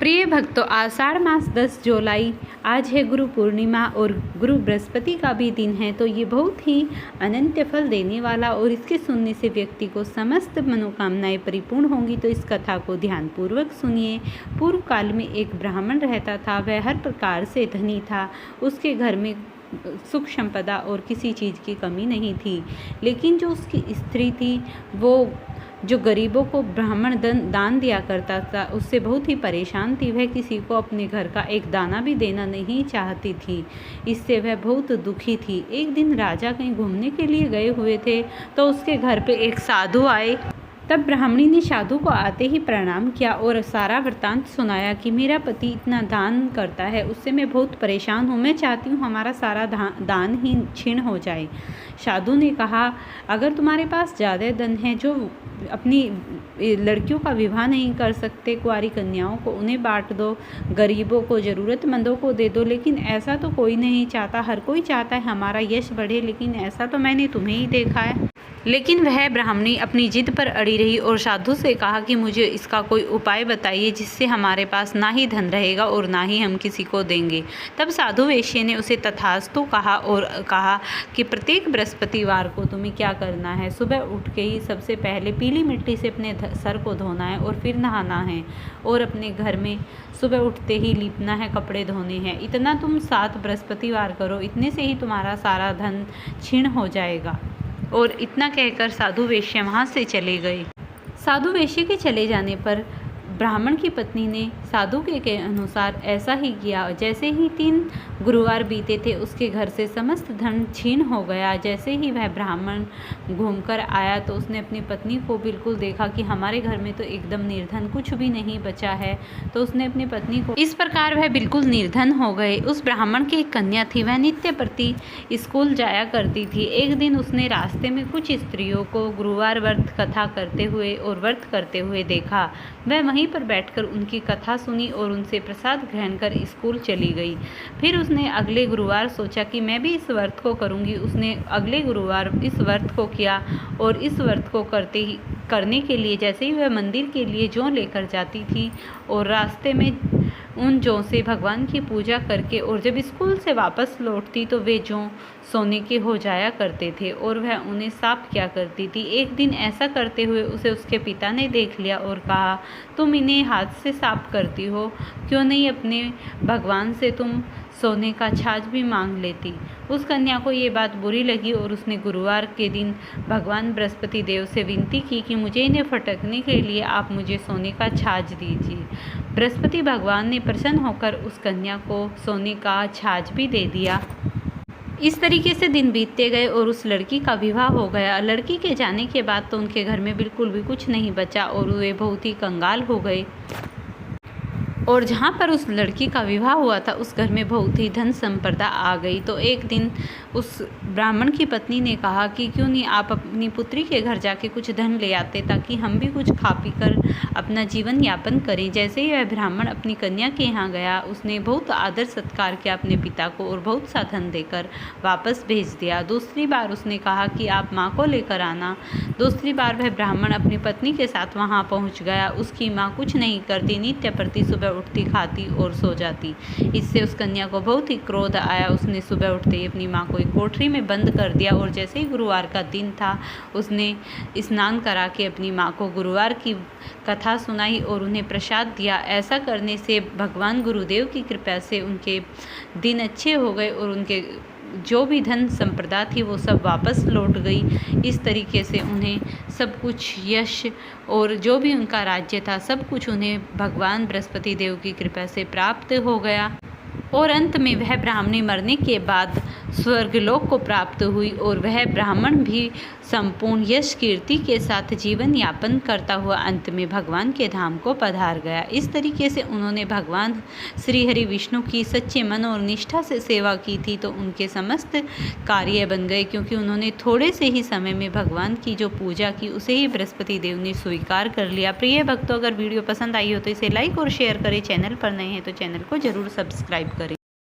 प्रिय भक्तों, आषाढ़ मास 10 जुलाई आज है गुरु पूर्णिमा और गुरु बृहस्पति का भी दिन है। तो ये बहुत ही अनंत फल देने वाला और इसके सुनने से व्यक्ति को समस्त मनोकामनाएं परिपूर्ण होंगी। तो इस कथा को ध्यानपूर्वक सुनिए। पूर्व काल में एक ब्राह्मण रहता था। वह हर प्रकार से धनी था। उसके घर में सुख संपदा और किसी चीज़ की कमी नहीं थी। लेकिन जो उसकी स्त्री थी वो जो गरीबों को ब्राह्मण दान दिया करता था उससे बहुत ही परेशान थी। वह किसी को अपने घर का एक दाना भी देना नहीं चाहती थी। इससे वह बहुत दुखी थी। एक दिन राजा कहीं घूमने के लिए गए हुए थे तो उसके घर पे एक साधु आए। तब ब्राह्मणी ने साधु को आते ही प्रणाम किया और सारा वृत्तांत सुनाया कि मेरा पति इतना दान करता है, उससे मैं बहुत परेशान हूँ। मैं चाहती हूँ हमारा सारा दान ही छीन हो जाए। साधु ने कहा, अगर तुम्हारे पास ज़्यादा धन है, जो अपनी लड़कियों का विवाह नहीं कर सकते, कुंवारी कन्याओं को, उन्हें बांट दो, गरीबों को, ज़रूरतमंदों को दे दो। लेकिन ऐसा तो कोई नहीं चाहता। हर कोई चाहता है हमारा यश बढ़े, लेकिन ऐसा तो मैंने तुम्हें ही देखा है। लेकिन वह ब्राह्मणी अपनी जिद पर अड़ी रही और साधु से कहा कि मुझे इसका कोई उपाय बताइए जिससे हमारे पास ना ही धन रहेगा और ना ही हम किसी को देंगे। तब साधु वेश्य ने उसे तथास्तु कहा और कहा कि प्रत्येक बृहस्पतिवार को तुम्हें क्या करना है, सुबह उठ के ही सबसे पहले पीली मिट्टी से अपने सर को धोना है और फिर नहाना है और अपने घर में सुबह उठते ही लीपना है, कपड़े धोने हैं। इतना तुम 7 बृहस्पतिवार करो, इतने से ही तुम्हारा सारा धन छीन हो जाएगा। और इतना कहकर साधु वेश्य वहाँ से चले गए। साधु वेश्य के चले जाने पर ब्राह्मण की पत्नी ने साधु के अनुसार ऐसा ही किया। जैसे ही 3 गुरुवार बीते थे उसके घर से समस्त धन छीन हो गया। जैसे ही वह ब्राह्मण घूमकर आया तो उसने अपनी पत्नी को बिल्कुल देखा कि हमारे घर में तो एकदम निर्धन, कुछ भी नहीं बचा है। तो उसने अपनी पत्नी को इस प्रकार वह बिल्कुल निर्धन हो गए। उस ब्राह्मण की एक कन्या थी, वह नित्य प्रति स्कूल जाया करती थी। एक दिन उसने रास्ते में कुछ स्त्रियों को गुरुवार व्रत कथा करते हुए और व्रत करते हुए देखा। वह वहीं पर बैठकर उनकी कथा सुनी और उनसे प्रसाद ग्रहण कर स्कूल चली गई। फिर उसने अगले गुरुवार सोचा कि मैं भी इस व्रत को करूंगी। उसने अगले गुरुवार इस व्रत को किया और इस व्रत को करने के लिए जैसे ही वह मंदिर के लिए जौ लेकर जाती थी और रास्ते में उन जौ से भगवान की पूजा करके और जब स्कूल से वापस लौटती तो वे जौ सोने के हो जाया करते थे और वह उन्हें साफ किया करती थी। एक दिन ऐसा करते हुए उसे उसके पिता ने देख लिया और कहा, तुम इन्हें हाथ से साफ करती हो, क्यों नहीं अपने भगवान से तुम सोने का छाछ भी मांग लेती। उस कन्या को ये बात बुरी लगी और उसने गुरुवार के दिन भगवान बृहस्पति देव से विनती की कि मुझे इन्हें फटकने के लिए आप मुझे सोने का छाछ दीजिए। बृहस्पति भगवान ने प्रसन्न होकर उस कन्या को सोने का छाछ भी दे दिया। इस तरीके से दिन बीतते गए और उस लड़की का विवाह हो गया। लड़की के जाने के बाद तो उनके घर में बिल्कुल भी कुछ नहीं बचा और वे बहुत ही कंगाल हो गए। और जहाँ पर उस लड़की का विवाह हुआ था उस घर में बहुत ही धन संपदा आ गई। तो एक दिन उस ब्राह्मण की पत्नी ने कहा कि क्यों नहीं आप अपनी पुत्री के घर जाके कुछ धन ले आते ताकि हम भी कुछ खा पी कर अपना जीवन यापन करें। जैसे ही वह ब्राह्मण अपनी कन्या के यहाँ गया उसने बहुत आदर सत्कार किया अपने पिता को और बहुत सा धन देकर वापस भेज दिया। दूसरी बार उसने कहा कि आप माँ को लेकर आना। दूसरी बार वह ब्राह्मण अपनी पत्नी के साथ वहाँ पहुँच गया। उसकी माँ कुछ नहीं करती, नित्य प्रति सुबह उठती, खाती और सो जाती। इससे उस कन्या को बहुत ही क्रोध आया। उसने सुबह उठते ही अपनी माँ को एक कोठरी में बंद कर दिया और जैसे ही गुरुवार का दिन था उसने स्नान करा के अपनी माँ को गुरुवार की कथा सुनाई और उन्हें प्रसाद दिया। ऐसा करने से भगवान गुरुदेव की कृपा से उनके दिन अच्छे हो गए और उनके जो भी धन संपदा थी वो सब वापस लौट गई। इस तरीके से उन्हें सब कुछ यश और जो भी उनका राज्य था सब कुछ उन्हें भगवान बृहस्पति देव की कृपा से प्राप्त हो गया। और अंत में वह ब्राह्मणी मरने के बाद स्वर्गलोक को प्राप्त हुई और वह ब्राह्मण भी संपूर्ण यश कीर्ति के साथ जीवन यापन करता हुआ अंत में भगवान के धाम को पधार गया। इस तरीके से उन्होंने भगवान श्री हरि विष्णु की सच्चे मन और निष्ठा से सेवा की थी तो उनके समस्त कार्य बन गए, क्योंकि उन्होंने थोड़े से ही समय में भगवान की जो पूजा की उसे ही बृहस्पति देव ने स्वीकार कर लिया। प्रिय भक्तों, अगर वीडियो पसंद आई हो तो इसे लाइक और शेयर करें। चैनल पर नए हैं तो चैनल को जरूर सब्सक्राइब करें।